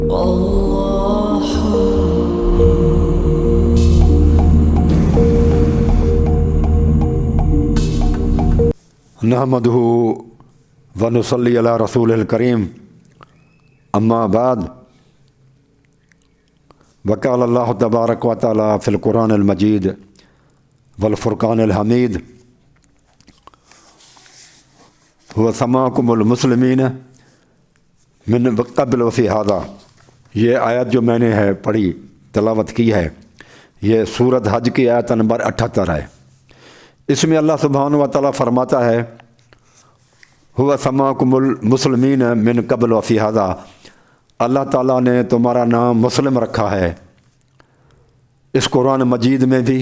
नहमदुहु व नुसल्ली अला रसूलिल करीम अम्मा बाद वक़ाल अल्लाहु तबारक व तआला फ़िल क़ुरानिल मजीद वल फ़ुरक़ानिल हमीद हुवा समाकुमुल मुस्लिमीन मिन क़ब्ल व फ़ी हाज़ा। ये आयत जो मैंने है पढ़ी तिलावत की है, ये सूरत हज की आयत नंबर 78 है। इसमें अल्लाह सुब्हानहु व तआला फरमाता है हुवा समाकुमुल मुस्लिमीन मिन क़ब्ल व फ़ी हाज़ा, अल्लाह ताला ने तुम्हारा नाम मुस्लिम रखा है इस कुरान मजीद में भी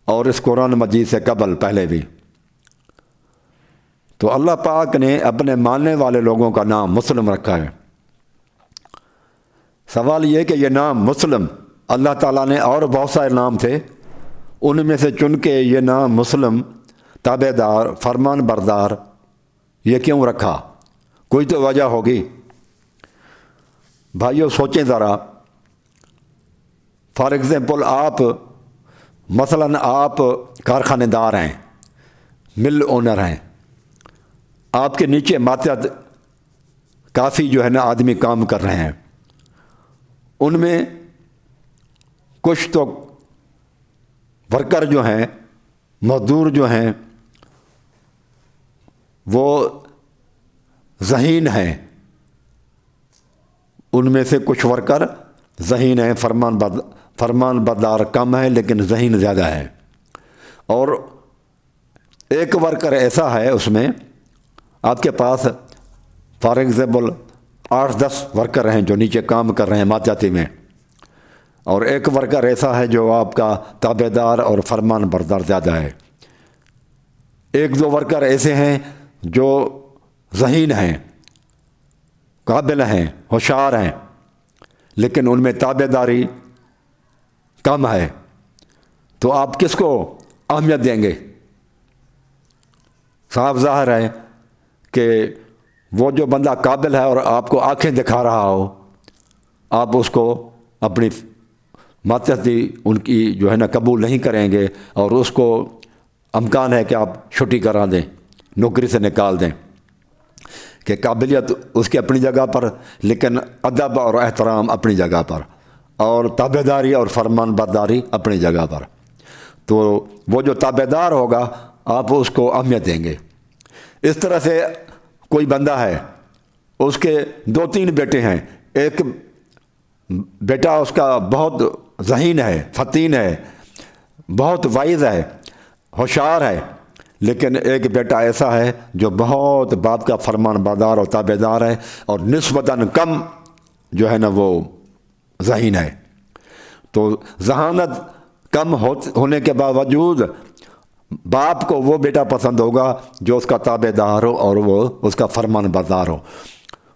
और इस कुरान मजीद से कबल पहले भी। तो अल्लाह पाक ने अपने मानने वाले लोगों का नाम मुस्लिम रखा है। सवाल ये कि ये नाम मुस्लिम अल्लाह ताला ने और बहुत सारे नाम थे, उनमें से चुन के ये नाम मुस्लिम, ताबेदार, फरमान बरदार ये क्यों रखा? कोई तो वजह होगी। भाइयों सोचें ज़रा, फॉर एग्ज़ाम्पल मसलन आप कारखानेदार हैं, मिल ओनर हैं, आपके नीचे मातहत काफ़ी जो है ना आदमी काम कर रहे हैं, उनमें कुछ तो वर्कर जो हैं, मजदूर जो हैं वो ज़हीन हैं, उनमें से कुछ वर्कर ज़हीन हैं, फरमान बरदार कम है लेकिन ज़हीन ज़्यादा है। और एक वर्कर ऐसा है, उसमें आपके पास फॉर एग्ज़ाम्पल 8-10 वर्कर हैं जो नीचे काम कर रहे हैं मातहती में, और एक वर्कर ऐसा है जो आपका ताबेदार और फरमान बरदार ज़्यादा है। 1-2 वर्कर ऐसे हैं जो ज़हीन हैं, काबिल हैं, होशियार हैं, लेकिन उनमें ताबेदारी कम है। तो आप किसको अहमियत देंगे? साफ ज़ाहिर है कि वो जो बंदा काबिल है और आपको आंखें दिखा रहा हो, आप उसको अपनी मातहती उनकी जो है ना कबूल नहीं करेंगे, और उसको अमकान है कि आप छुट्टी करा दें, नौकरी से निकाल दें। कि काबिलियत उसकी अपनी जगह पर, लेकिन अदब और एहतराम अपनी जगह पर, और ताबेदारी और फरमान बरदारी अपनी जगह पर। तो वो जो ताबेदार होगा आप उसको अहमियत देंगे। इस तरह से कोई बंदा है, उसके 2-3 बेटे हैं, एक बेटा उसका बहुत ज़हीन है, फ़तीन है, बहुत वाइज़ है, होशियार है, लेकिन एक बेटा ऐसा है जो बहुत बाप का फरमान बरदार और ताबेदार है, और निस्बतन कम जो है ना वो ज़हीन है। तो जहानत कम होने के बावजूद बाप को वो बेटा पसंद होगा जो उसका ताबेदार हो और वो उसका फरमान बरदार हो।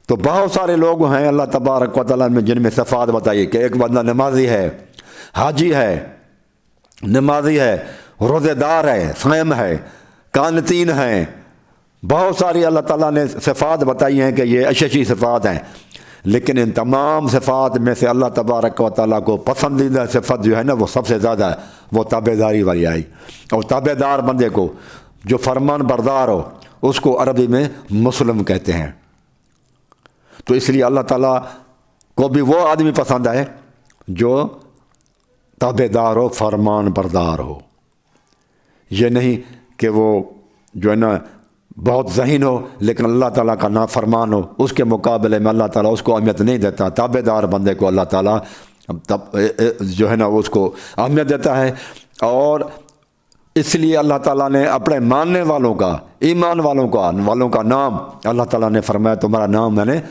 तो बहुत सारे लोग हैं अल्लाह तबारक व तआला में जिनमें सफ़ात बताइए कि एक बंदा नमाजी है, हाजी है, नमाजी है, रोज़ेदार है, सैम है, कानतीन हैं, बहुत सारी अल्लाह ताला ने सिफ़ात बताई हैं कि ये अच्छी सिफ़ात हैं। लेकिन इन तमाम सिफ़ात में से अल्लाह तबारक व तआला को पसंदीदा सिफ़त जो है ना वो सबसे ज़्यादा है, वो ताबेदारी वाली आई। और ताबेदार बंदे को जो फरमान बरदार हो उसको अरबी में मुस्लिम कहते हैं। तो इसलिए अल्लाह ताला को भी वो आदमी पसंद है जो ताबेदार हो, फरमान बरदार हो। ये नहीं कि वो जो है ना बहुत ज़हीन हो लेकिन अल्लाह ताला का नाफरमान हो, उसके मुकाबले में अल्लाह ताला उसको अहमियत नहीं देता। ताबेदार बंदे को अल्लाह ताला तब जो है ना उसको अहमियत देता है। और इसलिए अल्लाह ताला ने अपने मानने वालों का, ईमान वालों का नाम अल्लाह ताला ने फरमाया तुम्हारा नाम मैंने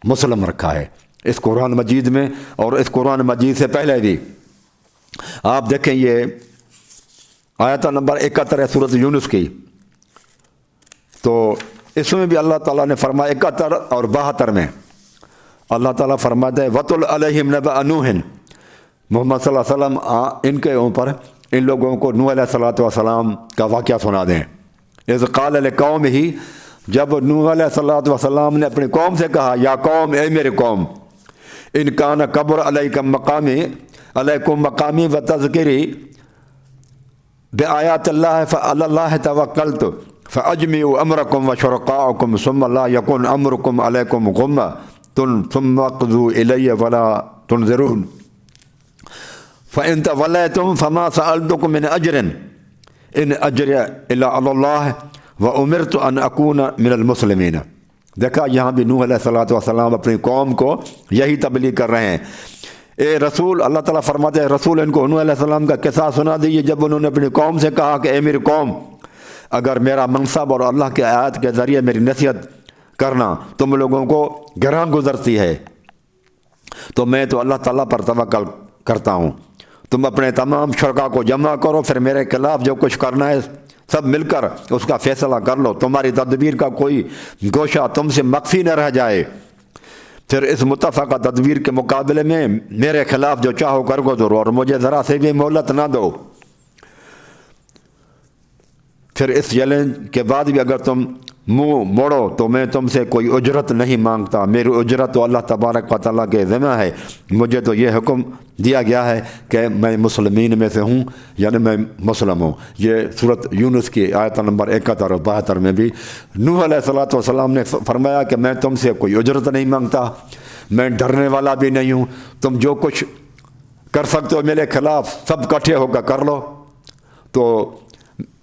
मुस्लिम रखा है इस कुरान मजीद में, और इस कुरान मजीद से पहले भी। आप देखें ये आयत नंबर 71 है सूरत यूनुस की, तो इसमें भी अल्लाह ताला ने फरमाया 71 और 72 में अल्लाह ताला फरमाते हैं वतुल अलैहिम नबअ नूहिन, मोहम्मद सल्लल्लाहु अलैहि वसल्लम इनके ऊपर, इन लोगों को नूह अलैहिस्सलातु वस्सलाम का वाक़या सुना दें। इज़ क़ाल लिक़ौमिही, जब नूह अलैहिस्सलातु वस्सलाम ने अपनी कौम से कहा, या कौम, ए मेरे कौम, इन कान कब्र अलैकुम मकामी व तज़किरी बिआयात अल्लाह फ़अलल्लाह तवक्कलतु फ़अजमिउ अमरकुम व शुरकाअकुम सुम्मा ला यकुन अमरुकुम अलैकुम गुम्मा सुम्मा क़ज़ू इलैया वला तुनज़िरून फ़इन तवल्लैतुम फ़मा सअलतुकुम मिन अजरिन इन अजरिया इल्ला अल्लाह व उमिरतु अन अकूना मिनल मुस्लिमीन। देखा, यहाँ भी नूह अलैहिस्सलातु वस्सलाम अपनी कौम को यही तबलीग कर रहे हैं। ए रसूल, अल्लाह ताला फरमाते हैं रसूल इनको नूह अलैहिस्सलाम का किस्सा सुना दीजिए जब उन्होंने अपनी कौम से कहा कि ए मेरी कौम, अगर मेरा मनसब और अल्लाह के आयत के ज़रिए मेरी नसीहत करना तुम लोगों को गिरां गुजरती है तो मैं तो अल्लाह ताला पर तवक्कल करता हूँ। तुम अपने तमाम शुरका को जमा करो, फिर मेरे खिलाफ जो कुछ करना है सब मिलकर उसका फैसला कर लो, तुम्हारी तदबीर का कोई गोशा तुमसे मख्फी न रह जाए। फिर इस मुत्तफ़क़ा तदबीर के मुकाबले में मेरे खिलाफ जो चाहो कर गुजरो और मुझे ज़रा से भी मोहलत ना दो। फिर इस चैलेंज के बाद भी अगर तुम मुंह मोड़ो तो मैं तुमसे कोई उजरत नहीं मांगता, मेरी उजरत तो अल्लाह तबारक व तआला के ज़िम्मा है। मुझे तो ये हुक्म दिया गया है कि मैं मुसलमीन में से हूँ, यानी मैं मुस्लिम हूँ। ये सूरत यूनुस की आयत नंबर 71 और 72 में भी नूह अलैहिस्सलातु वस्सलाम ने फरमाया कि मैं तुमसे कोई उजरत नहीं मांगता, मैं डरने वाला भी नहीं हूँ। तुम जो कुछ कर सकते हो मेरे खिलाफ सब इकट्ठे होकर कर लो, तो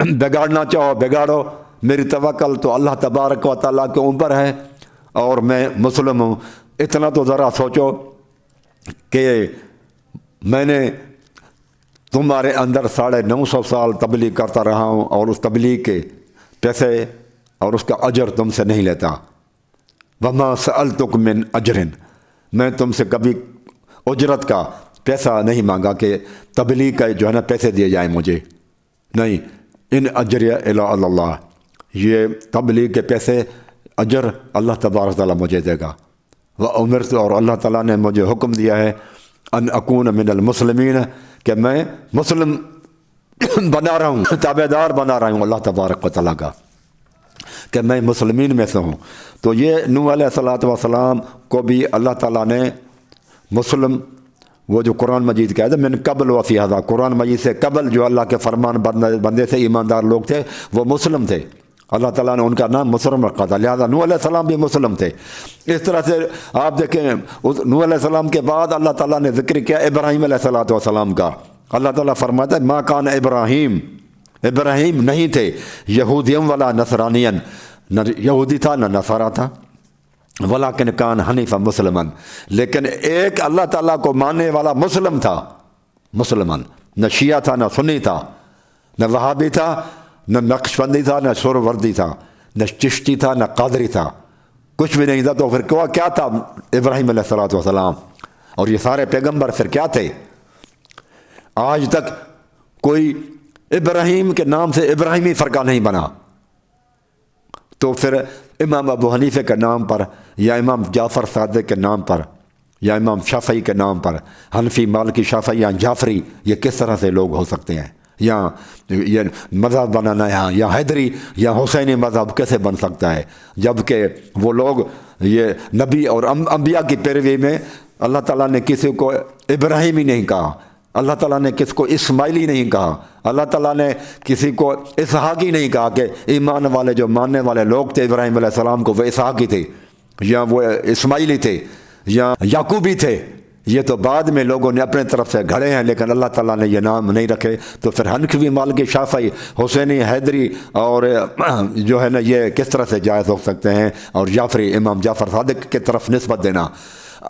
बिगाड़ना चाहो बिगाड़ो, मेरी तवक्कल तो अल्लाह तबारक व तआला के ऊपर है और मैं मुस्लिम हूँ। इतना तो ज़रा सोचो कि मैंने तुम्हारे अंदर 950 साल तबलीग करता रहा हूँ और उस तबलीग के पैसे और उसका अजर तुमसे नहीं लेता। वमा सअलतुकुम मिन अजरिन, मैं तुमसे कभी उजरत का पैसा नहीं मांगा कि तबलीग का जो है ना पैसे दिए जाए मुझे, नहीं। इन अजरिया इला अल्लाह, ये तबलीग के पैसे अजर अल्लाह तबारक तआला मुझे देगा। व उमिरतु, और अल्लाह ताला ने मुझे हुक्म दिया है अन अकून मिनल मुस्लिमीन, कि मैं मुस्लिम बना रहा हूँ, ताबेदार बना रहा हूँ अल्लाह तबारक व तआला का, कि मैं मुस्लिमीन में से हूँ। तो ये नूह अलैहिस्सलातु वस्सलाम को भी अल्लाह ताला ने मुस्लिम, वो जो कुरान मजीद का है मैंने कबल वफ़ी हज़ा, कुरान मजीद से कबल जो अल्लाह के फरमान बंदे से ईमानदार लोग थे वो मुस्लिम थे, अल्लाह ताला ने उनका नाम मुस्लिम रखा था, लिहाजा नूह अलैहिस्सलाम भी मुस्लिम थे। इस तरह से आप देखें उस नूह अलैहिस्सलाम के बाद अल्लाह ताला ने ज़िक्र किया इब्राहीम अलैहिस्सलातु वस्सलाम का। अल्लाह ताला फरमाता है मा कान इब्राहीम, इब्राहीम नहीं थे यहूदियम वाला नसरानियन, न यहूदी था न नसारा था, वलाकिन कान हनीफा मुसलमान, लेकिन एक अल्लाह ताला को मानने वाला मुस्लिम था, मुसलमान, न शिया था न सुन्नी था, न वहाबी था न नक्शबंदी था न सुरवर्दी था, न चिश्ती था न कादरी था, कुछ भी नहीं था। तो फिर क्या था इब्राहीम अलैहिस्सलातु वस्सलाम और ये सारे पैगंबर फिर क्या थे? आज तक कोई इब्राहीम के नाम से इब्राहीमी फ़रका नहीं बना। तो फिर इमाम अबू हनीफे के नाम पर या इमाम जाफ़र सादिक के नाम पर या इमाम शाफ़ई के नाम पर हनफी, मालिकी, शाफ़ई या जाफ़री, ये किस तरह से लोग हो सकते हैं? या ये मज़हब बनाना या हैदरी या हुसैनी मज़हब कैसे बन सकता है, जबकि वो लोग ये नबी और अम्बिया की पैरवी में अल्लाह ताला ने किसी को इब्राहीमी नहीं कहा, अल्लाह ताला ने किसको इस्माइली नहीं कहा, अल्लाह ताला ने किसी को इसहाकी नहीं कहा कि ईमान वाले जो मानने वाले लोग थे इब्राहीम अलैहिस्सलाम को वो इसहाकी थे या वो इस्माइली थे या याकूबी थे। ये तो बाद में लोगों ने अपने तरफ से घड़े हैं, लेकिन अल्लाह ताला ने ये नाम नहीं रखे। तो फिर हनफी, मालिकी, शाफ़ई, हुसैनी, हैदरी और जो है ना ये किस तरह से जायज़ हो सकते हैं? और जाफ़री, इमाम जाफ़र सादिक की तरफ निस्बत देना,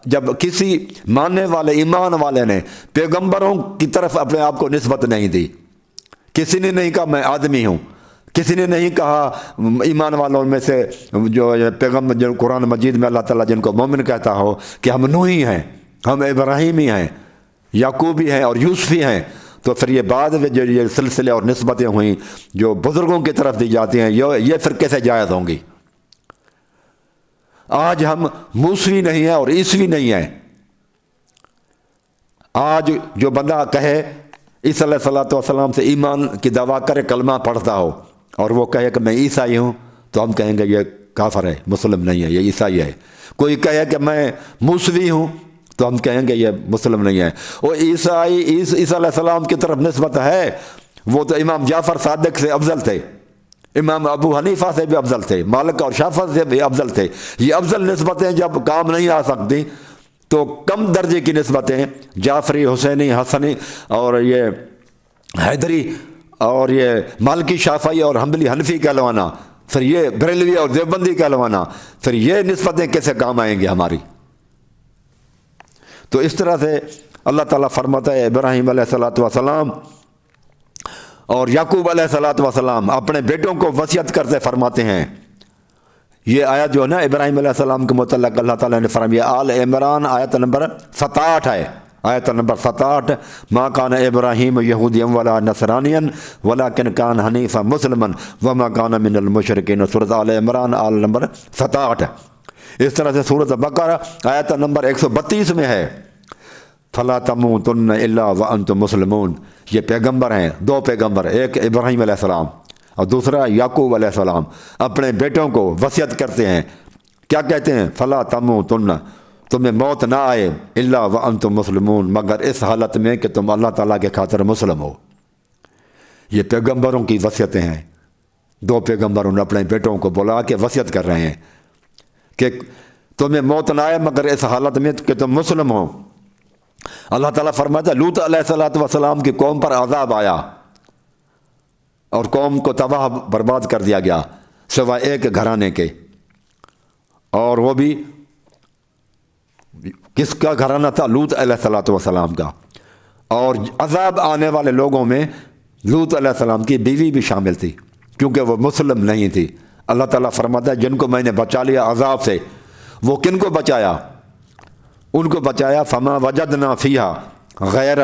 जब किसी मानने वाले ईमान वाले ने पैगंबरों की तरफ अपने आप को निस्बत नहीं दी। किसी ने नहीं कहा मैं आदमी हूँ, किसी ने नहीं कहा ईमान वालों में से जो पैगंबर, जो कुरान मजीद में अल्लाह ताला जिनको मोमिन कहता हो कि हम नूही हैं, हम इब्राहीमी हैं, याकूबी हैं और यूसुफी हैं। तो फिर ये बाद में जो ये सिलसिले और निस्बतें हुई जो बुज़ुर्गों की तरफ दी जाती हैं, ये फिर कैसे जायज़ होंगी? आज हम मूसवी नहीं है और ईसवी नहीं है। आज जो बंदा कहे ईसा अलैहिस्सलातु वस्सलाम से ईमान की दवा करे, कलमा पढ़ता हो और वो कहे कि मैं ईसाई हूँ, तो हम कहेंगे ये काफिर है, मुस्लिम नहीं है, ये ईसाई है। कोई कहे कि मैं मूसवी हूँ, تو ہم کہیں گے یہ مسلم نہیں ہے۔ اور عیسیٰ علیہ السلام کی طرف نسبت ہے، وہ تو امام جعفر صادق سے افضل تھے، امام ابو حنیفہ سے بھی افضل تھے، مالک اور شافعی سے بھی افضل تھے۔ یہ افضل نسبتیں جب کام نہیں آ سکتی تو کم درجے کی نسبتیں جعفری، حسینی، حسنی اور یہ حیدری اور یہ مالکی، شافعی اور حنبلی، حنفی کہلوانا، پھر یہ بریلوی اور دیوبندی کہلوانا، پھر یہ نسبتیں کیسے کام آئیں گی ہماری؟ تو اس طرح سے اللہ تعالیٰ فرماتا ہے ابراہیم علیہ السلام اور یعقوب علیہ السلام اپنے بیٹوں کو وصیت کرتے فرماتے ہیں۔ یہ آیت جو ہے نا ابراہیم علیہ السلام کے متعلق اللہ تعالیٰ نے فرمایا، آل عمران آیت نمبر 67 ہے، آیت نمبر 67، ما کان ابراہیم یہودیا ولا نصرانیا ولکن کان حنیفا مسلما وما کان من المشرکین، سورۃ آل عمران آل نمبر 67۔ اس طرح سے سورۃ بقرہ آیت نمبر 132 میں ہے، فلا تموتن الا وانتم مسلمون۔ یہ پیغمبر ہیں، دو پیغمبر، ایک ابراہیم علیہ السلام اور دوسرا یعقوب علیہ السلام، اپنے بیٹوں کو وصیت کرتے ہیں، کیا کہتے ہیں؟ فلا تموتن، تمہیں موت نہ آئے، الا وانتم مسلمون، مگر اس حالت میں کہ تم اللہ تعالیٰ کے خاطر مسلم ہو۔ یہ پیغمبروں کی وصیتیں ہیں، دو پیغمبروں نے اپنے بیٹوں کو بلا کے وصیت کر رہے ہیں کہ تمہیں موت نہ آئے مگر اس حالت میں کہ تم مسلم ہو۔ اللہ تعالیٰ فرماتا ہے لوط علیہ السلام کی قوم پر عذاب آیا اور قوم کو تباہ برباد کر دیا گیا سوائے ایک گھرانے کے، اور وہ بھی کس کا گھرانہ تھا؟ لوط علیہ السلام کا۔ اور عذاب آنے والے لوگوں میں لوط علیہ السلام کی بیوی بھی شامل تھی، کیونکہ وہ مسلم نہیں تھی۔ اللہ تعالیٰ فرماتا ہے جن کو میں نے بچا لیا عذاب سے، وہ کن کو بچایا؟ ان کو بچایا فما وجدنا فیہا غیر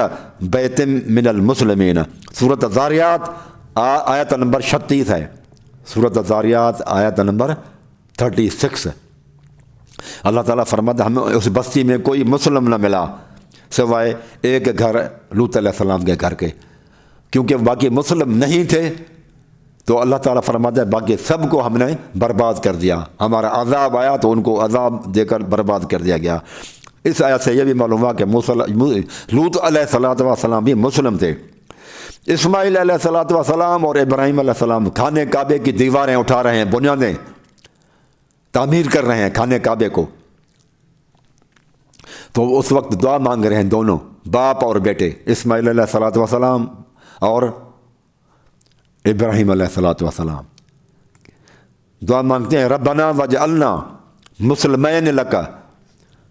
بیت من المسلمین، سورۃ الذاریات آیت نمبر 36 ہے، سورۃ الذاریات آیت نمبر 36۔ اللہ تعالیٰ فرماتا ہے ہمیں اس بستی میں کوئی مسلم نہ ملا سوائے ایک گھر لوط علیہ السلام کے گھر کے، کیونکہ باقی مسلم نہیں تھے، تو اللہ تعالیٰ فرماتا ہے باقی سب کو ہم نے برباد کر دیا، ہمارا عذاب آیا تو ان کو عذاب دے کر برباد کر دیا گیا۔ اس آیت سے یہ بھی معلوم ہوا کہ لوط علیہ السلام بھی مسلم تھے۔ اسماعیل علیہ السلام اور ابراہیم علیہ السلام خانے کعبے کی دیواریں اٹھا رہے ہیں، بنیادیں تعمیر کر رہے ہیں خانے کعبے کو، تو اس وقت دعا مانگ رہے ہیں دونوں باپ اور بیٹے، اسماعیل علیہ السلام اور ابراہیم علیہ السلام دعا مانگتے ہیں، ربنا وجعلنا مسلمین لک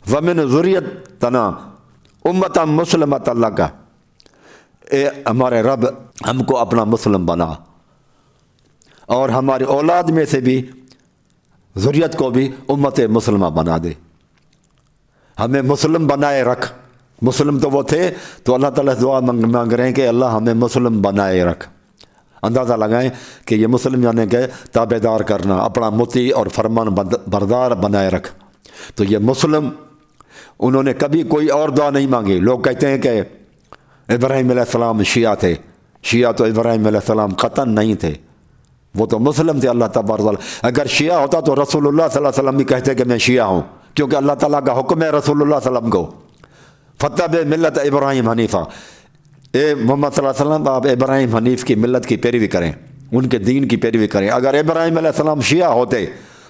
ومن ذریتنا امۃ مسلمۃ لک، اے ہمارے رب ہم کو اپنا مسلم بنا اور ہماری اولاد میں سے بھی ذریت کو بھی امت مسلمہ بنا دے، ہمیں مسلم بنائے رکھ۔ مسلم تو وہ تھے، تو اللہ تعالیٰ سے دعا مانگ رہے ہیں کہ اللہ ہمیں مسلم بنائے رکھ۔ اندازہ لگائیں کہ یہ مسلم یعنی کہ تابع دار کرنا، اپنا مطیع اور فرمان بردار بنائے رکھ۔ تو یہ مسلم انہوں نے کبھی کوئی اور دعا نہیں مانگی۔ لوگ کہتے ہیں کہ ابراہیم علیہ السلام شیعہ تھے، شیعہ تو ابراہیم علیہ السلام قطعاً نہیں تھے، وہ تو مسلم تھے۔ اللہ تبارک و تعالیٰ اگر شیعہ ہوتا تو رسول اللہ صلی اللہ علیہ وسلم بھی کہتے کہ میں شیعہ ہوں، کیونکہ اللہ تعالیٰ کا حکم ہے رسول اللہ صلی اللہ علیہ وسلم کو، فتبع ملت ابراہیم حنیفہ، اے محمد صلی اللہ علیہ وسلم آپ ابراہیم حنیف کی ملت کی پیروی کریں، ان کے دین کی پیروی کریں۔ اگر ابراہیم علیہ السلام شیعہ ہوتے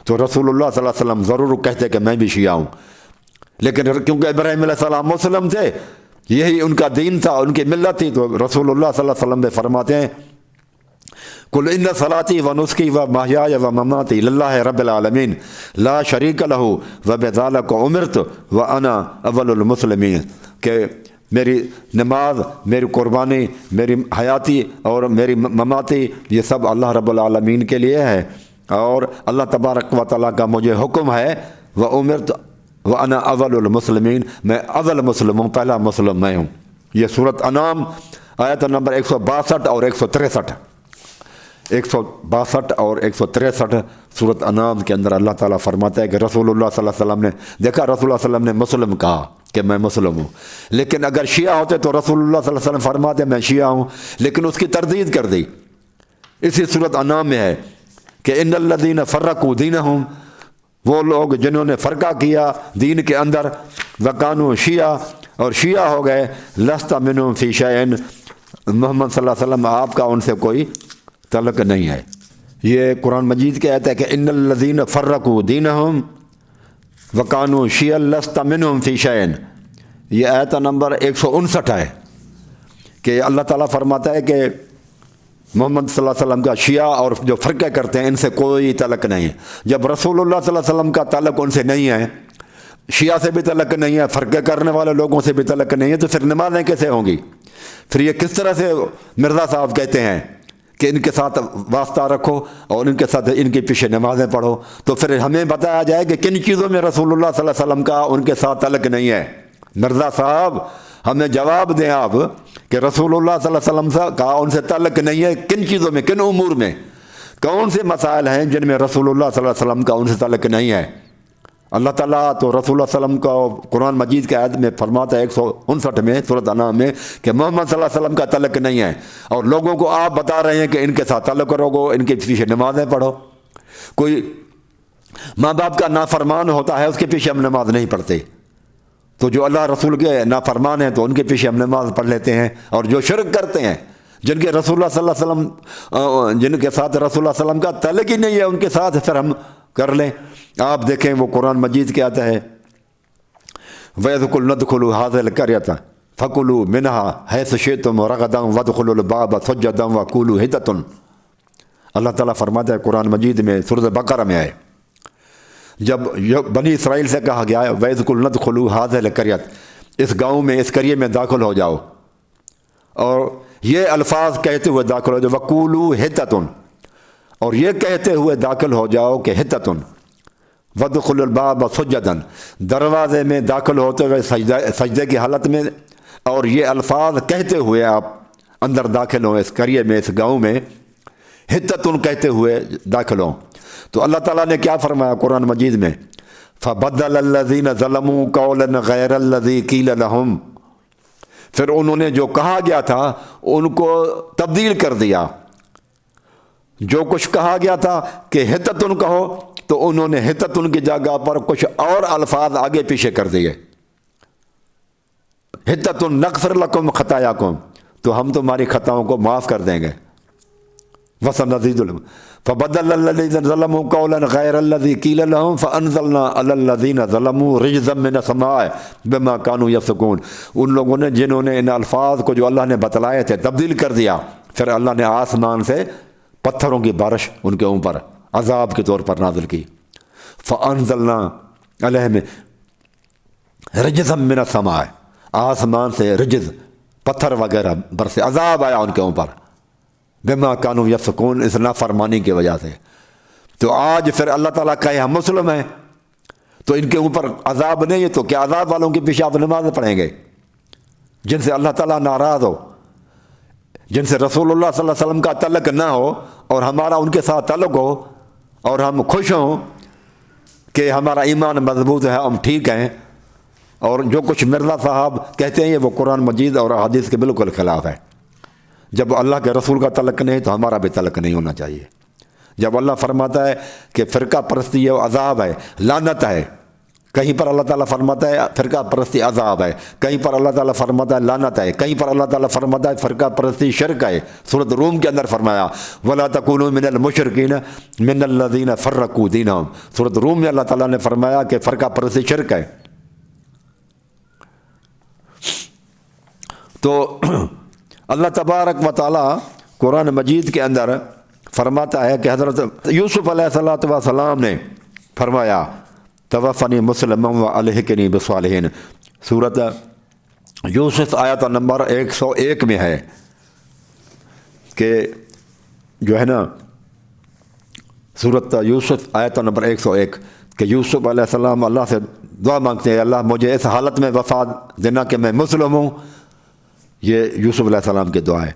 تو رسول اللہ صلی اللہ علیہ وسلم ضرور کہتے کہ میں بھی شیعہ ہوں، لیکن کیونکہ ابراہیم علیہ السلام مسلم تھے، یہی ان کا دین تھا، ان کی ملت تھی، تو رسول اللہ صلی اللہ علیہ وسلم فرماتے ہیں قل ان صلاتی و نسکی و محیای و مماتی للہ رب العالمین لا شریک لہ و بذالک امرت و انا اول المسلمین، کہ میری نماز، میری قربانی، میری حیاتی اور میری مماتی یہ سب اللہ رب العالمین کے لیے ہے، اور اللہ تبارک و تعالیٰ کا مجھے حکم ہے، و امرت و انا اول المسلمین، میں اول مسلم ہوں، پہلا مسلم میں ہوں۔ یہ سورۃ انعام آیت نمبر 162 اور 163، 162 اور 163 سورۃ انعام کے اندر اللہ تعالیٰ فرماتا ہے کہ رسول اللہ صلی اللہ علیہ وسلم نے دیکھا، رسول اللہ صلی اللہ علیہ وسلم نے مسلم کہا کہ میں مسلم ہوں، لیکن اگر شیعہ ہوتے تو رسول اللہ صلی اللہ علیہ وسلم فرماتے میں شیعہ ہوں، لیکن اس کی تردید کر دی۔ اسی سورۃ انعام میں ہے کہ ان الذین فرقوا دینہم وہ لوگ جنہوں نے فرقہ کیا دین کے اندر، وکانو شیعہ، اور شیعہ ہو گئے، لست منہم فی شیئن، محمد صلی اللہ علیہ وسلم آپ کا ان سے کوئی تعلق نہیں ہے۔ یہ قرآن مجید کی آیت ہے کہ ان الذین فرقوا دینہم وکانو شیعا لست منہم فی شیئن، یہ آیت نمبر 159 ہے کہ اللہ تعالیٰ فرماتا ہے کہ محمد صلی اللہ علیہ وسلم کا شیعہ اور جو فرقے کرتے ہیں ان سے کوئی تعلق نہیں ہے۔ جب رسول اللہ صلی اللہ علیہ وسلم کا تعلق ان سے نہیں ہے، شیعہ سے بھی تعلق نہیں ہے، فرقے کرنے والے لوگوں سے بھی تعلق نہیں ہے، تو پھر نمازیں کیسے ہوں گی؟ پھر یہ کس طرح سے مرزا صاحب کہتے ہیں کہ ان کے ساتھ واسطہ رکھو اور ان کے ساتھ ان کے پیچھے نمازیں پڑھو؟ تو پھر ہمیں بتایا جائے کہ کن چیزوں میں رسول اللہ صلی اللہ علیہ وسلم کا ان کے ساتھ تعلق نہیں ہے۔ مرزا صاحب ہمیں جواب دیں آپ کہ رسول اللہ صلی اللہ علیہ وسلم کا ان سے تعلق نہیں ہے، کن چیزوں میں، کن امور میں، کون سے مسائل ہیں جن میں رسول اللہ صلی اللہ علیہ وسلم کا ان سے تعلق نہیں ہے؟ اللہ تعالیٰ تو رسول اللہ صلی اللہ علیہ وسلم کا قرآن مجید کی آیت میں فرماتا ہے 159 میں سورۃ انعام میں کہ محمد صلی اللہ علیہ وسلم کا تعلق نہیں ہے، اور لوگوں کو آپ بتا رہے ہیں کہ ان کے ساتھ تعلق کرو گو، ان کے پیچھے نمازیں پڑھو۔ کوئی ماں باپ کا نافرمان ہوتا ہے اس کے پیچھے ہم نماز نہیں پڑھتے، تو جو اللہ رسول کے نافرمان ہیں تو ان کے پیچھے ہم نماز پڑھ لیتے ہیں، اور جو شرک کرتے ہیں جن کے رسول اللہ صلی اللہ علیہ وسلم جن کے ساتھ رسول اللہ صلی اللہ علیہ وسلم کا تعلق ہی نہیں ہے ان کے ساتھ پھر ہم کر لیں۔ آپ دیکھیں وہ قرآن مجید کے آتا ہے وَإِذْ قُلْنَا ادْخُلُوا هَٰذِهِ الْقَرْيَةَ فَكُلُوا مِنْهَا حَيْثُ شِئْتُمْ رَغَدًا وَادْخُلُوا الْبَابَ سُجَّدًا وَقُولُوا حِطَّةٌ۔ اللہ تعالیٰ فرماتا ہے قرآن مجید میں سورۃ بقرہ میں ہے، جب بنی اسرائیل سے کہا گیا ہے وَإِذْ قُلْنَا ادْخُلُوا هَٰذِهِ الْقَرْيَةَ، اس گاؤں میں، اس قریے میں داخل ہو جاؤ، اور یہ الفاظ کہتے ہوئے داخل ہو جاؤ، وَقُولُوا حِطَّةٌ، اور یہ کہتے ہوئے داخل ہو جاؤ کہ حِطَّةٌ، وَادْخُلُوا الْبَابَ سُجَّدًا، دروازے میں داخل ہوتے ہوئے سجدے کی حالت میں، اور یہ الفاظ کہتے ہوئے آپ اندر داخل ہوں اس قریے میں، اس گاؤں میں، حِطَّةٌ کہتے ہوئے داخل ہوں۔ تو اللہ تعالیٰ نے کیا فرمایا قرآن مجید میں؟ فَبَدَّلَ الَّذِينَ ظَلَمُوا قَوْلًا غَيْرَ الَّذِي قِيلَ لَهُمْ، پھر انہوں نے جو کہا گیا تھا ان کو تبدیل کر دیا، جو کچھ کہا گیا تھا کہ حِطَّةٌ کہو تو انہوں نے حِطَّةٌ کی جگہ پر کچھ اور الفاظ آگے پیچھے کر دیے، حِطَّةٌ نغفر لکم خطایاکم، تو ہم تمہاری خطاؤں کو معاف کر دیں گے، وَسَنَزِيدُ لَهُمْ فَبَدَّلَ الَّذِينَ ظَلَمُوا قَوْلًا غَيْرَ الَّذِي قِيلَ لَهُمْ فَأَنزَلْنَا عَلَى الَّذِينَ ظَلَمُوا رِجْزًا مِّنَ السَّمَاءِ بِمَا كَانُوا يَفْسُقُونَ، ان لوگوں نے جنہوں نے ان الفاظ کو جو اللہ نے بتلائے تھے تبدیل کر دیا، پھر اللہ نے آسمان سے پتھروں کی بارش ان کے اوپر عذاب کے طور پر نازل کی، فَأَنزَلْنَا عَلَيْهِمْ رِجْزًا مِّنَ السَّمَاءِ، آسمان سے رجز پتھر وغیرہ برسے، عذاب آیا ان کے اوپر، بما کانوا یفسقون، اس نافرمانی کی وجہ سے۔ تو آج پھر اللہ تعالیٰ کا یہ مسلم ہے تو ان کے اوپر عذاب نہیں ہے، تو کیا عذاب والوں کے پیچھے آپ نماز پڑھیں گے جن سے اللہ تعالیٰ ناراض ہو، جن سے رسول اللہ صلی اللہ علیہ وسلم کا تعلق نہ ہو اور ہمارا ان کے ساتھ تعلق ہو، اور ہم خوش ہوں کہ ہمارا ایمان مضبوط ہے، ہم ٹھیک ہیں، اور جو کچھ مرزا صاحب کہتے ہیں وہ قرآن مجید اور حدیث کے بالکل خلاف ہے۔ جب اللہ کے رسول کا تعلق نہیں تو ہمارا بھی تعلق نہیں ہونا چاہیے۔ جب اللہ فرماتا ہے کہ فرقہ پرستی ہے وہ عذاب ہے، لعنت ہے، کہیں پر اللہ تعالیٰ فرماتا ہے فرقہ پرستی عذاب ہے، کہیں پر اللہ تعالیٰ فرماتا ہے لعنت ہے، کہیں پر اللہ تعالیٰ فرماتا ہے فرقہ پرستی شرک ہے۔ سورۃ روم کے اندر فرمایا وَلَا تَكُونُوا مِنَ الْمُشْرِكِينَ مِنَ الَّذِينَ فَرَّقُوا دِينَهُمْ، سورۃ روم میں اللہ تعالیٰ نے فرمایا کہ فرقہ پرستی شرک ہے۔ تو اللہ تبارک و تعالیٰ قرآن مجید کے اندر فرماتا ہے کہ حضرت یوسف علیہ السلام نے فرمایا توفنی مسلما والحقنی بالصالحین، سورۃ یوسف آیت نمبر 101 میں ہے کہ جو ہے نا سورۃ یوسف آیت نمبر 101 کہ یوسف علیہ السلام اللہ سے دعا مانگتے ہیں اللہ مجھے اس حالت میں وفات دینا کہ میں مسلم ہوں، یہ یوسف علیہ السلام کی دعا ہے۔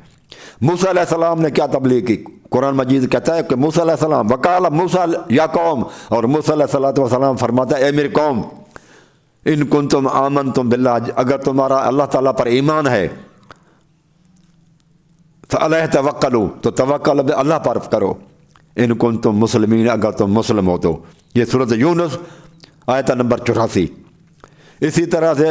موسیٰ علیہ السلام نے کیا تبلیغ کی؟ قرآن مجید کہتا ہے کہ موسیٰ علیہ السلام وقال موسیٰ یا قوم، اور موسیٰ علیہ السلام فرماتا ہے اے میری قوم ان کنتم آمنتم باللہ، اگر تمہارا اللہ تعالیٰ پر ایمان ہے فعلیہ توکلوا، تو توکل اللہ پر کرو، ان کنتم مسلمین، اگر تم مسلم ہو تو یہ सूरत यूनुस आयत नंबर 84। इसी तरह से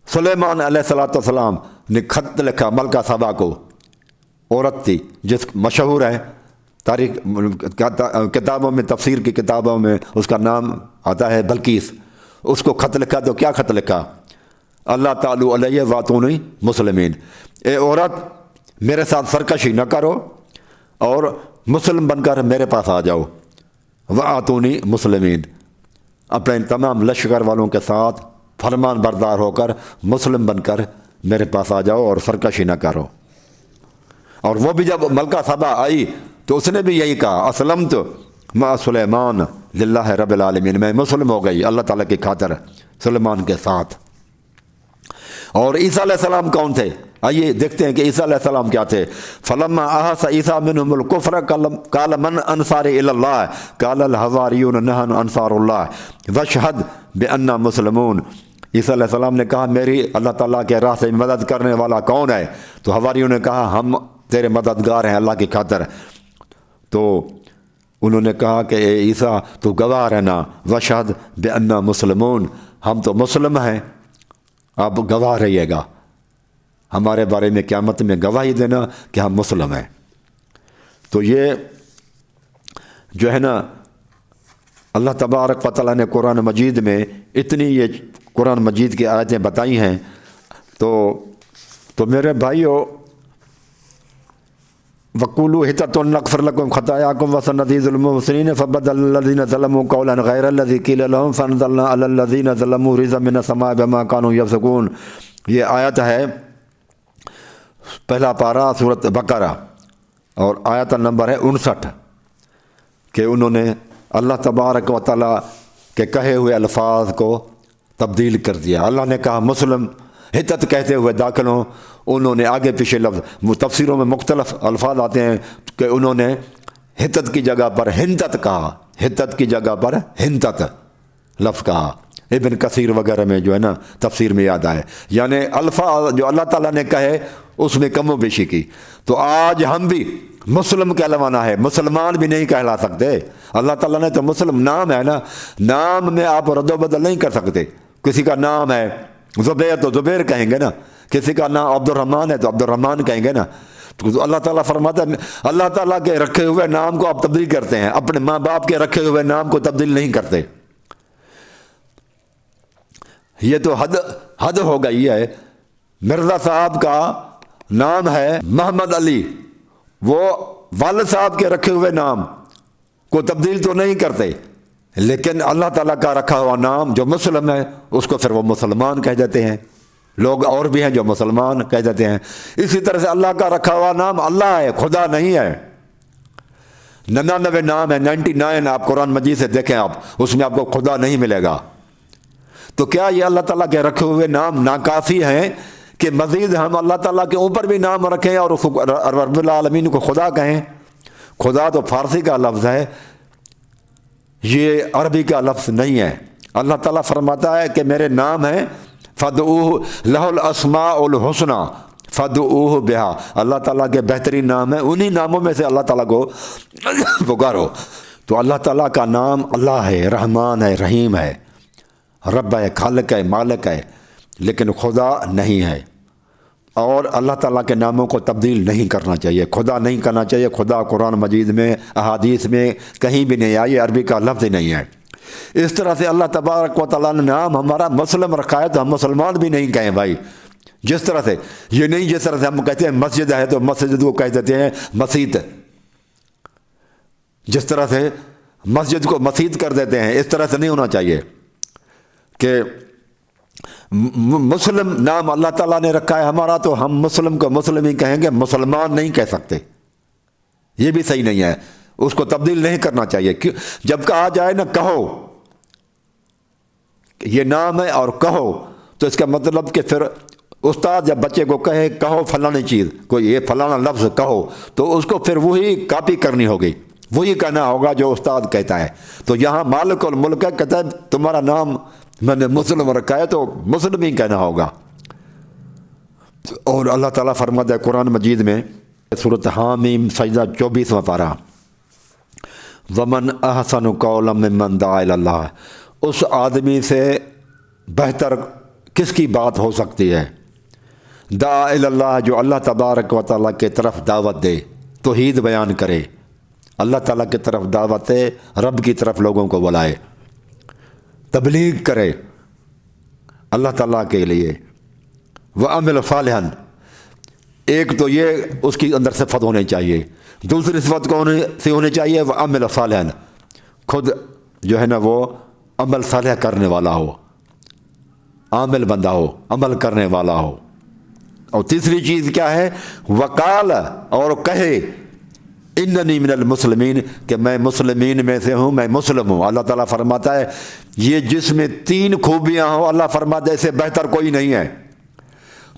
सुलेमान अलैहिस्सलाम ने खत लिखा मलका सबा को, औरत थी जिस मशहूर है तारीख किताबों में, तफसीर की किताबों में उसका नाम आता है बल्कीस। उसको खत लिखा तो क्या खत लिखा, अल्लाह तालू अलैहि वातूनी मुस्लिमीन, ए औरत मेरे साथ सरकशी न करो और मुस्लिम बनकर मेरे पास आ जाओ। वातूनी मुस्लिमीन, अपने तमाम लश्कर वालों के साथ फरमान बरदार होकर मुस्लिम बनकर मेरे पास आ जाओ और सरकशी न करो। और वो भी जब मलका सबा आई तो उसने भी यही कहा, असलम तो मा सुलेमान लिल्लाहि रब्बिल आलमीन, मैं मुस्लिम हो गई अल्लाह ताला की खातिर सुलेमान के साथ। और ईसा अलैहिस्सलाम कौन थे, आइए देखते हैं कि ईसा अलैहिस्सलाम क्या थे। फलम्मा अहसा ईसा मिनहुमुल कुफ्र काल मन अंसारी इलल्लाह काल अल हवारियून नहनु अंसारुल्लाह वशहद बिअन्ना मुस्लिमून। ईसा अलैहिस्सलाम ने कहा मेरी अल्लाह ताला के राह से मदद करने वाला कौन है, तो हवारियों ने कहा हम तेरे मददगार हैं अल्लाह की खातिर। तो उन्होंने कहा कि ए ईसा तो गवाह रहना, वशहद बिअन्ना मुस्लिमून, हम तो मुस्लिम हैं, आप गवाह रहिएगा, हमारे बारे में क़यामत में गवाही देना कि हम मुस्लिम हैं। तो ये जो है ना अल्लाह तबारक व तआला ने कुरान मजीद में इतनी ये कुरान मजीद की आयतें बताई हैं। तो मेरे भाइयों, वक़ूलू हित्ततुन नग़फ़िर लकुम ख़तायाकुम व सनज़ीदुल मुहसिनीन फ़बद्दलल्लज़ीना ज़लमू क़ौलन ग़ैरल्लज़ी क़ील लहुम फ़अंज़लना अलल्लज़ीना ज़लमू रिज़्क़न मिनस समाइ बिमा कानू यफ़्सुक़ून। ये आयत है पहला पारा सूरत बकरा और आयत नंबर है 59 कि उन्होंने अल्लाह तबारक व तआला के कहे हुए अल्फाज को तब्दील कर दिया। अल्लाह ने कहा मुस्लिम, हित्तत कहते हुए दाखिल हों, उन्होंने आगे पीछे लफ्ज़ तफसीरों में मुख्तलिफ अल्फाज आते हैं कि उन्होंने हित्तत की जगह पर हिंतत कहा, हित्तत की जगह पर हिंतत लफ्ज़ कहा। इब्न कसीर वगैरह में जो है ना तफसीर में याद आए, यानी अल्फाज जो अल्लाह ताला ने कहे उसमें कमो बेशी की। तो आज हम भी मुस्लिम कहलवाना है, मुसलमान भी नहीं कहला सकते। अल्लाह ताला ने तो मुस्लिम नाम है ना, नाम में आप रद्द बदल नहीं कर सकते। किसी का नाम है ज़ुबैर तो ज़ुबैर कहेंगे ना, किसी का नाम अब्दुर्रहमान है तो अब्दुर्रहमान कहेंगे ना। तो अल्लाह ताला फरमाता है अल्लाह ताला के रखे हुए नाम को आप तब्दील करते हैं, अपने माँ बाप के रखे हुए नाम को तब्दील नहीं करते। ये तो हद हो गई है। मिर्ज़ा साहब का नाम है मोहम्मद अली, वो वालिद साहब के रखे हुए नाम को तब्दील तो नहीं करते, लेकिन अल्लाह ताला का रखा हुआ नाम जो मुस्लिम है उसको फिर वो मुसलमान कह देते हैं। लोग और भी हैं जो मुसलमान कह देते हैं। इसी तरह से अल्लाह का रखा हुआ नाम अल्लाह है, खुदा नहीं है। 99 नाम है, 99 आप कुरान मजीद से देखें आप, उसमें आपको खुदा नहीं मिलेगा। तो क्या ये अल्लाह ताला के रखे हुए नाम नाकाफ़ी हैं कि मज़ीद हम अल्लाह ताला के ऊपर भी नाम रखें और उसको रब्बुल आलमीन को खुदा कहें? खुदा तो फारसी का लफ्ज़ है, ये अरबी का लफ्ज़ नहीं है। अल्लाह ताला फरमाता है कि मेरे नाम हैं फ़दऊहु लहुल अस्माउल हुस्ना फ़दऊहु बिहा। अल्लाह ताला के बेहतरीन नाम है, उन्हीं नामों में से अल्लाह ताला को पुकारो। तो अल्लाह ताला का नाम अल्लाह है, रहमान है, रहीम है, रब है, खालिक है, मालिक है, लेकिन खुदा नहीं है। और अल्लाह ताला के नामों को तब्दील नहीं करना चाहिए, खुदा नहीं करना चाहिए। खुदा कुरान मजीद में अहादीस में कहीं भी नहीं आई, अरबी का लफ्ज़ ही नहीं है। इस तरह से अल्लाह तबारक व तआला ने नाम हमारा मुस्लिम रखा है तो हम मुसलमान भी नहीं कहें भाई। जिस तरह से ये नहीं, जिस तरह से हम कहते हैं मस्जिद है तो मस्जिद को कह देते हैं मसीत, जिस तरह से मस्जिद को मसीत कर देते हैं, इस तरह से नहीं होना चाहिए कि मुस्लिम नाम अल्लाह ताला ने रखा है हमारा तो हम मुस्लिम को मुस्लिम ही कहेंगे, मुसलमान नहीं कह सकते। ये भी सही नहीं है, उसको तब्दील नहीं करना चाहिए। क्यों? जब कहा जाए ना कहो ये नाम है और कहो, तो इसका मतलब कि फिर उस्ताद जब बच्चे को कहे कहो फलानी चीज़, कोई ये फलाना लफ्ज़ कहो, तो उसको फिर वही कॉपी करनी होगी, वही कहना होगा जो उस्ताद कहता है। तो यहाँ मालिक और मुल्क कहता है तुम्हारा नाम मैंने मुस्लिम रखा है तो मुस्लिम ही कहना होगा। और अल्लाह ताला फरमाता है कुरान मजीद में सूरत हामीम सजदा 24वां पारा वमन अहसन कौला मिम्मन दआ इलल्लाह, उस आदमी से बेहतर किसकी बात हो सकती है? दआ इलल्लाह, जो अल्लाह तबारक व तआला के तरफ दावत दे, तौहीद बयान करे, अल्लाह ताला की तरफ दावत दे, रब की तरफ लोगों को बुलाए, तबलीग करे अल्लाह ताला के लिए। व अमिल सालिहन, एक तो ये उसकी अंदर सिफत होनी चाहिए, दूसरी सिफत कौन सी होनी चाहिए? व अमिल सालिहन, खुद जो है ना वो अमल सालिह करने वाला हो, आमिल बंदा हो, अमल करने वाला हो। और तीसरी चीज़ क्या है? वकाल, और कहे इन्ननी मिनल मुस्लिमीन, कि मैं मुस्लिमीन में से हूँ, मैं मुस्लिम हूँ। अल्लाह ताला फरमाता है ये जिसमें तीन खूबियाँ हो, अल्लाह फरमाता है इससे बेहतर कोई नहीं है।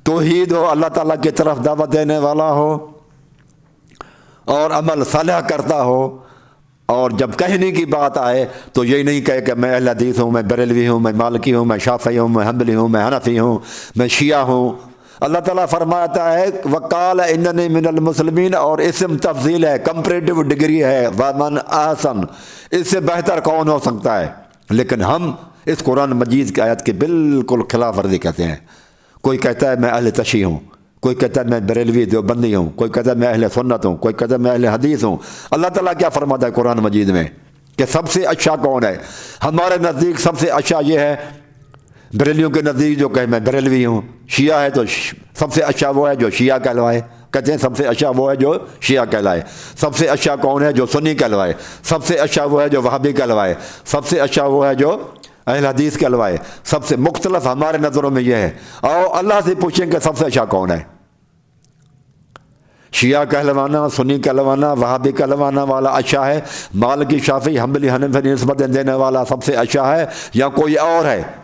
तौहीद हो, अल्लाह ताला की तरफ दावत देने वाला हो, और अमल सालिह करता हो, और जब कहने की बात आए तो यही नहीं कहे कि मैं अहले हदीस हूँ, मैं बरेलवी हूँ, मैं मालिकी हूँ, मैं शाफ़ी हूँ, मैं हम्बली हूँ, मैं हनफी हूँ, मैं शिया हूँ। अल्लाह ताला फरमाता है वकाल इन्ननी मिनल मुस्लिमीन, और इसम तफजील है, कंपैरेटिव डिग्री है, वमन अहसन, इससे बेहतर कौन हो सकता है? लेकिन हम इस कुरान मजीद की आयत की बिल्कुल खिलाफ वर्जी कहते हैं। कोई कहता है मैं अहले तशी हूँ, कोई कहता है मैं बरेलवी देवबंदी हूँ, कोई कहता है मैं अहले सुन्नत हूँ, कोई कहता है मैं अहले हदीस हूँ। अल्लाह ताला क्या फरमाता है कुरान मजीद में कि सबसे अच्छा कौन है? हमारे नज़दीक सबसे अच्छा ये है, बरेलियों के नज़दीक जो कहे मैं बरेलवी हूँ, शिया है तो सबसे अच्छा वो है जो शिया कहलवाए, कहते हैं सबसे अच्छा वो है जो शिया कहलाए। सबसे अच्छा कौन है? जो सुन्नी कहलवाए। सबसे अच्छा वो है जो वहाबी कहलवाए। सबसे अच्छा वो है जो अहले हदीस कहलवाए। सबसे मुख्तलिफ हमारे नज़रों में यह है। और अल्लाह से पूछें कि सबसे अच्छा कौन है? शिया कहलवाना, सुन्नी कहलवाना, वहाबी कहलवाना वाला अच्छा है? मालिकी, शाफी, हम्बली, हनफी निस्बत देने वाला सबसे अच्छा है, या कोई और है?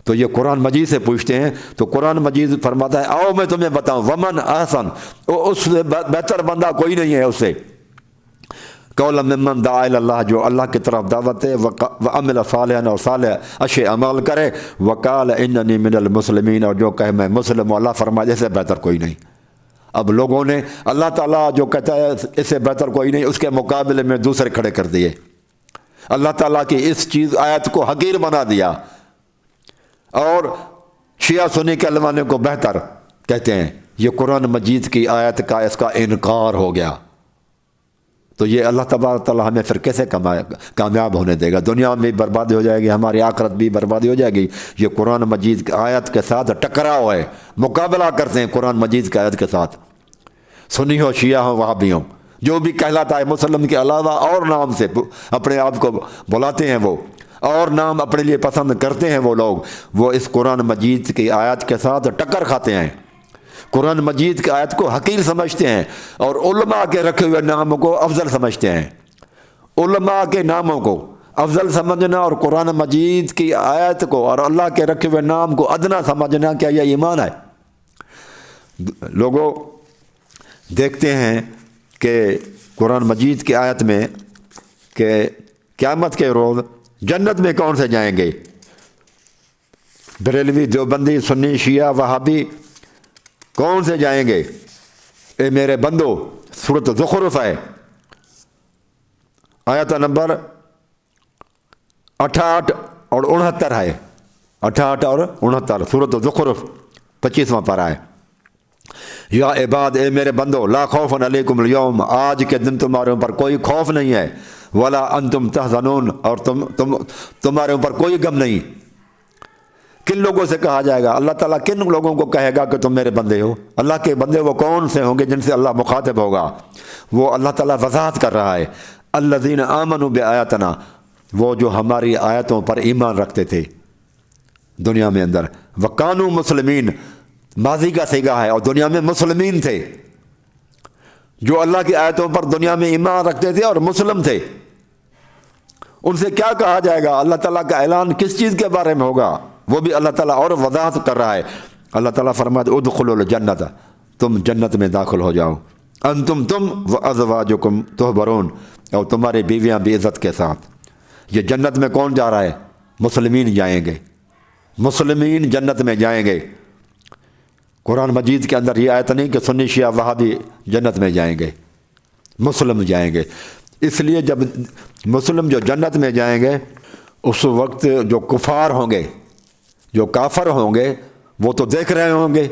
तो ये कुरान मजीद से पूछते हैं। तो कुरान मजीद फरमाता है आओ मैं तुम्हें बताऊं, वमन अहसन, उससे बेहतर बंदा कोई नहीं है उससे। कौल मिम्मन दआ इलल्लाह, जो अल्लाह की तरफ दावत है, व अमिल सालिहन, और सालिह अच्छे अमल करे, वकाल इन्ननी मिनल मुस्लिमीन, और जो कहे मैं मुस्लिम हूँ, अल्लाह फरमाए इससे बेहतर कोई नहीं। अब लोगों ने अल्लाह ताला जो कहता है इससे बेहतर कोई नहीं, उसके मुकाबले में दूसरे खड़े कर दिए। अल्लाह ताला की इस चीज़ आयत को हकीर बना दिया, और शिया सुन्नी कहलवाने को बेहतर कहते हैं। ये कुरान मजीद की आयत का इसका इनकार हो गया। तो ये अल्लाह तबारक तआला हमें फिर कैसे कामयाब होने देगा? दुनिया में भी बर्बादी हो जाएगी, हमारी आखिरत भी बर्बादी हो जाएगी। ये कुरान मजीद की आयत के साथ टकराव है, मुकाबला करते हैं कुरान मजीद की आयत के साथ। सुन्नी हो, शिया हो, वहाबी हो, जो भी कहलाता है मुसलमान के अलावा और नाम से अपने आप को बुलाते हैं, वो और नाम अपने लिए पसंद करते हैं वो लोग, वो इस कुरान मजीद की आयत के साथ टक्कर खाते हैं। कुरान मजीद की आयत को हकीर समझते हैं, और उलमा के रखे हुए नामों को अफजल समझते हैं। उलमा के नामों को अफजल समझना और कुरान मजीद की आयत को और अल्लाह के रखे हुए नाम को अदना समझना, क्या यह ईमान है? लोगों देखते हैं कि कुरान मजीद की आयत में कि क़यामत के रोज़ जन्नत में कौन से जाएंगे? बरेलवी, देवबंदी, सुन्नी, शिया, वहाबी कौन से जाएंगे? ए मेरे बंदो, सूरत ज़ुख़रुफ़ है, आयत नंबर 68 और 69 है। 68 और 69 सूरत ज़ुख़रुफ़ 25वां पारा है। या इबाद, ए मेरे बंदो, ला खौफ़ुन अलैकुमुल यौम, आज के दिन तुम्हारे ऊपर कोई खौफ नहीं है, वला अंतुम तहज़नून, और तुम्हारे ऊपर कोई गम नहीं। किन लोगों से कहा जाएगा? अल्लाह ताला किन लोगों को कहेगा कि तुम मेरे बंदे हो? अल्लाह के बंदे वो कौन से होंगे जिनसे अल्लाह मुखातिब होगा? वो अल्लाह ताला वज़ाहत कर रहा है, अल्लज़ीना आमनू बिआयातना, वो जो हमारी आयतों पर ईमान रखते थे दुनिया में अंदर। वकानू मुस्लिमीन, माजी का सीगा है, और दुनिया में मुस्लिमीन थे, जो अल्लाह की आयतों पर दुनिया में ईमान रखते थे और मुस्लिम थे। उनसे क्या कहा जाएगा? अल्लाह ताला का ऐलान किस चीज़ के बारे में होगा वो भी अल्लाह ताला और वज़ाहत कर रहा है। अल्लाह ताला फरमाते उदखुलुल जन्नत, तुम जन्नत में दाखिल हो जाओ, तुम व अज़वाजुकुम तुहबरून, और तुम्हारी बीवियाँ भी इज़्ज़त के साथ। ये जन्नत में कौन जा रहा है? मुस्लिमीन जाएंगे, मुस्लिमीन जन्नत में जाएंगे। कुरान मजीद के अंदर ये आयत नहीं कि सुन्नी शिया वहाबी जन्नत में जाएंगे, मुस्लिम जाएंगे। اس لیے جب مسلم جو جنت میں جائیں گے اس وقت جو کفار ہوں گے، جو کافر ہوں گے، وہ تو دیکھ رہے ہوں گے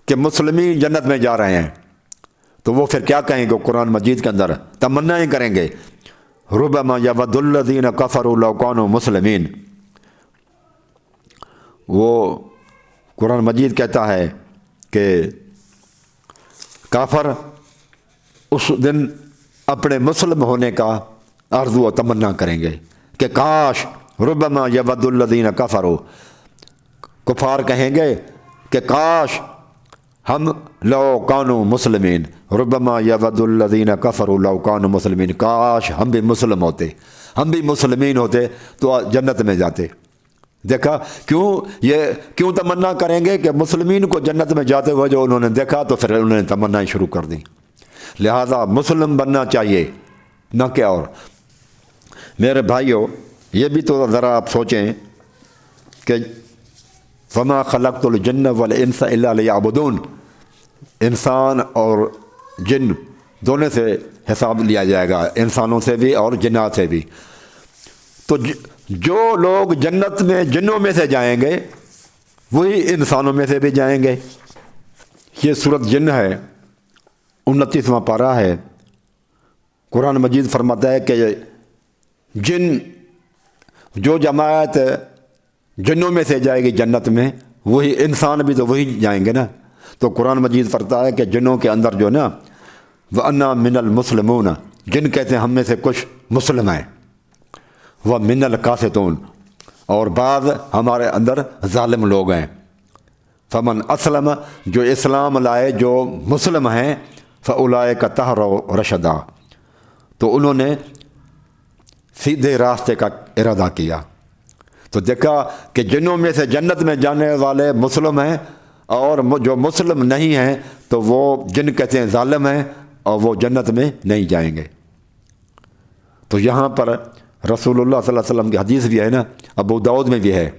کہ مسلمین جنت میں جا رہے ہیں، تو وہ پھر کیا کہیں گے؟ قرآن مجید کے اندر تمنا ہی کریں گے، ربما یود الذین کفروا لو کانوا مسلمین۔ وہ قرآن مجید کہتا ہے کہ کافر اس دن اپنے مسلم ہونے کا آرزو و تمنا کریں گے کہ کاش، ربما یود الذین کفروا، کفار کہیں گے کہ کاش ہم لو کانوا مسلمین، ربما یود الذین کفروا لو کانوا مسلمین، کاش ہم بھی مسلم ہوتے، ہم بھی مسلمین ہوتے تو جنت میں جاتے۔ دیکھا کیوں تمنا کریں گے کہ مسلمین کو جنت میں جاتے ہوئے جو انہوں نے دیکھا تو پھر انہوں نے تمنائیں شروع کر دی۔ لہذا مسلم بننا چاہیے، نہ کہ اور۔ میرے بھائیوں، یہ بھی تو ذرا آپ سوچیں کہ فما خلقت الجن والانس الا لیعبدون، انسان اور جن دونوں سے حساب لیا جائے گا، انسانوں سے بھی اور جنات سے بھی۔ تو جو لوگ جنت میں جنوں میں سے جائیں گے وہی انسانوں میں سے بھی جائیں گے۔ یہ سورۃ جن ہے، 29واں پارہ ہے۔ قرآن مجید فرماتا ہے کہ جن، جو جماعت جنوں میں سے جائے گی جنت میں، وہی انسان بھی تو وہی جائیں گے نا۔ تو قرآن مجید فرماتا ہے کہ جنوں کے اندر جو نا وَأَنَّا مِنَ الْمُسْلِمُونَ، جن کہتے ہیں ہم میں سے کچھ مسلم ہیں، وَمِنَ الْقَاسِطُونَ، اور بعض ہمارے اندر ظالم لوگ ہیں۔ فمن اسلم، جو اسلام لائے، جو مسلم ہیں، فَأُولَئِكَ تَهْتَدَوْا رَشَدًا، تو انہوں نے سیدھے راستے کا ارادہ کیا۔ تو دیکھا کہ جنوں میں سے جنت میں جانے والے مسلم ہیں، اور جو مسلم نہیں ہیں تو وہ جن کہتے ہیں ظالم ہیں، اور وہ جنت میں نہیں جائیں گے۔ تو یہاں پر رسول اللہ صلی اللہ علیہ وسلم کی حدیث بھی ہے نا، ابو داؤد میں بھی ہے،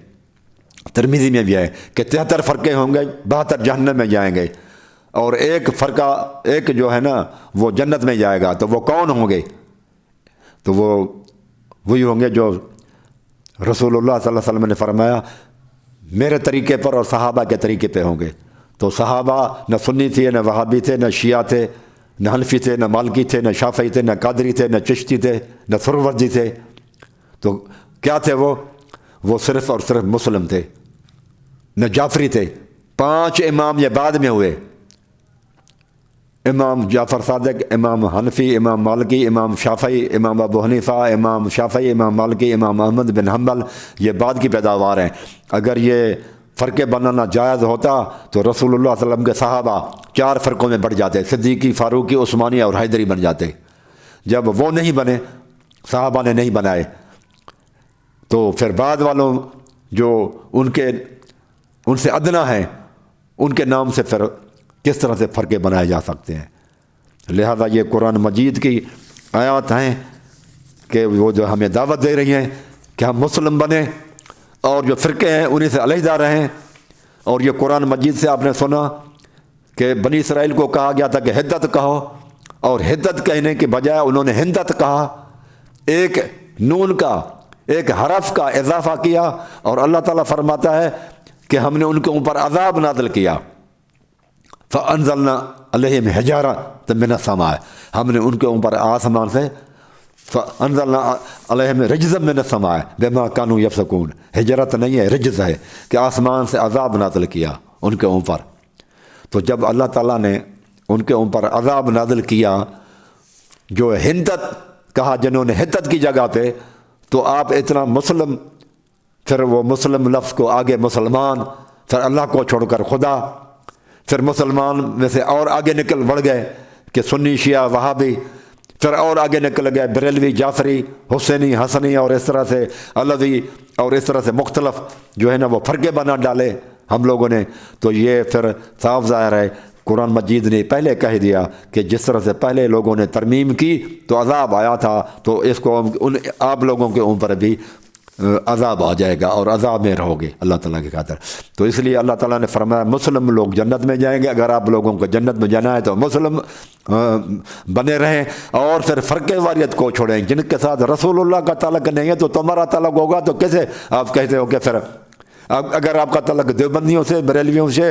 ترمذی میں بھی ہے کہ 73 فرقے ہوں گے، 72 جہنم میں جائیں گے، اور ایک فرقہ، ایک جو ہے نا وہ جنت میں جائے گا۔ تو وہ کون ہوں گے؟ تو وہ وہی ہوں گے جو رسول اللہ صلی اللہ علیہ وسلم نے فرمایا میرے طریقے پر اور صحابہ کے طریقے پہ ہوں گے۔ تو صحابہ نہ سنی تھے، نہ وہابی تھے، نہ شیعہ تھے، نہ حنفی تھے، نہ مالکی تھے، نہ شافعی تھے، نہ قادری تھے، نہ چشتی تھے، نہ سروردی تھے۔ تو کیا تھے وہ صرف اور صرف مسلم تھے، نہ جعفری تھے۔ 5 امام یہ بعد میں ہوئے، امام جعفر صادق، امام حنفی، امام مالکی، امام شافعی، امام ابو حنیفہ، امام شافعی، امام مالکی، امام احمد بن حنبل، یہ بعد کی پیداوار ہیں۔ اگر یہ فرقے بنانا جائز ہوتا تو رسول اللہ صلی اللہ علیہ وسلم کے صحابہ 4 فرقوں میں بڑھ جاتے، صدیقی، فاروقی، عثمانی اور حیدری بن جاتے۔ جب وہ نہیں بنے، صحابہ نے نہیں بنائے، تو پھر بعد والوں جو ان سے ادنا ہیں، ان کے نام سے پھر کس طرح سے فرقے بنائے جا سکتے ہیں؟ لہذا یہ قرآن مجید کی آیات ہیں کہ وہ جو ہمیں دعوت دے رہی ہیں کہ ہم مسلم بنیں، اور جو فرقے ہیں انہیں سے علیحدہ رہیں۔ اور یہ قرآن مجید سے آپ نے سنا کہ بنی اسرائیل کو کہا گیا تھا کہ حدت کہو، اور حدت کہنے کے بجائے انہوں نے ہندت کہا، ایک نون کا، ایک حرف کا اضافہ کیا، اور اللہ تعالیٰ فرماتا ہے کہ ہم نے ان کے اوپر عذاب نازل کیا، فَأَنزَلْنَا عَلَيْهِمْ حِجَارَةً مِّنَ السَّمَاءِ، ہم نے ان کے اوپر آسمان سے فَأَنزَلْنَا عَلَيْهِمْ رِجْزًا مِّنَ السَّمَاءِ بِمَا كَانُوا يَفْسُقُونَ، ہجرت نہیں ہے، رجز ہے کہ آسمان سے عذاب نازل کیا ان کے اوپر۔ تو جب اللہ تعالیٰ نے ان کے اوپر عذاب نازل کیا، جو ہندت کہا جنہوں نے حدت کی جگہ پہ، تو آپ اتنا مسلم، پھر وہ مسلم لفظ کو آگے مسلمان، پھر اللہ کو چھوڑ کر خدا، پھر مسلمان میں سے اور آگے نکل بڑھ گئے کہ سنی، شیعہ، وہابی، پھر اور آگے نکل گئے بریلوی، جعفری، حسینی، حسنی، اور اس طرح سے علوی، اور اس طرح سے مختلف جو ہے نا وہ فرقے بنا ڈالے ہم لوگوں نے۔ تو یہ پھر صاف ظاہر ہے قرآن مجید نے پہلے کہہ دیا کہ جس طرح سے پہلے لوگوں نے ترمیم کی تو عذاب آیا تھا، تو اس کو آپ لوگوں کے اوپر بھی عذاب آ جائے گا اور عذاب میں رہو گے اللہ تعالیٰ کی خاطر۔ تو اس لیے اللہ تعالیٰ نے فرمایا مسلم لوگ جنت میں جائیں گے۔ اگر آپ لوگوں کو جنت میں جانا ہے تو مسلم بنے رہیں، اور پھر فرقہ واریت کو چھوڑیں۔ جن کے ساتھ رسول اللہ کا تعلق نہیں ہے تو تمہارا تعلق ہوگا، تو کیسے آپ کہتے ہو کہ پھر اگر آپ کا تعلق دیوبندیوں سے، بریلویوں سے،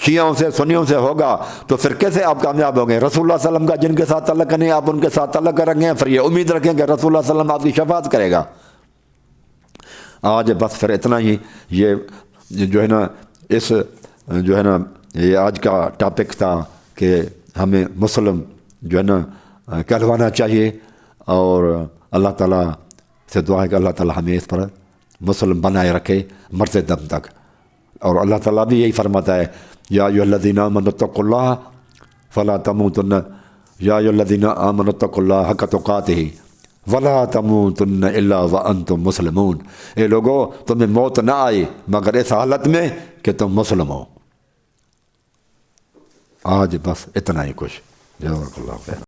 شیعوں سے، سنیوں سے ہوگا تو پھر کیسے آپ کامیاب ہوں گے؟ رسول اللہ صلی اللہ علیہ وسلم کا جن کے ساتھ تعلق نہیں، آپ ان کے ساتھ تعلق رکھیں، پھر یہ امید رکھیں کہ رسول اللہ صلی اللہ علیہ وسلم آپ کی شفاعت کرے گا۔ آج بس پھر اتنا ہی، یہ جو ہے نا اس جو ہے نا یہ آج کا ٹاپک تھا کہ ہمیں مسلم جو ہے نا کہلوانا چاہیے، اور اللہ تعالیٰ سے دعا ہے کہ اللہ تعالیٰ ہمیں اس پر مسلم بنائے رکھے مرتے دم تک۔ اور اللہ تعالیٰ بھی یہی فرماتا ہے یا ایھا الذین آمنوا اتقوا اللہ فلا تموتن، یا ایھا الذین آمنوا اتقوا اللہ حق تقاتہ ولا تموتن الا وانتم مسلمون۔ اے لوگو تمہیں موت نہ آئے مگر اس حالت میں کہ تم مسلم ہو۔ آج بس اتنا ہی کچھ۔ جزاک اللہ خیر۔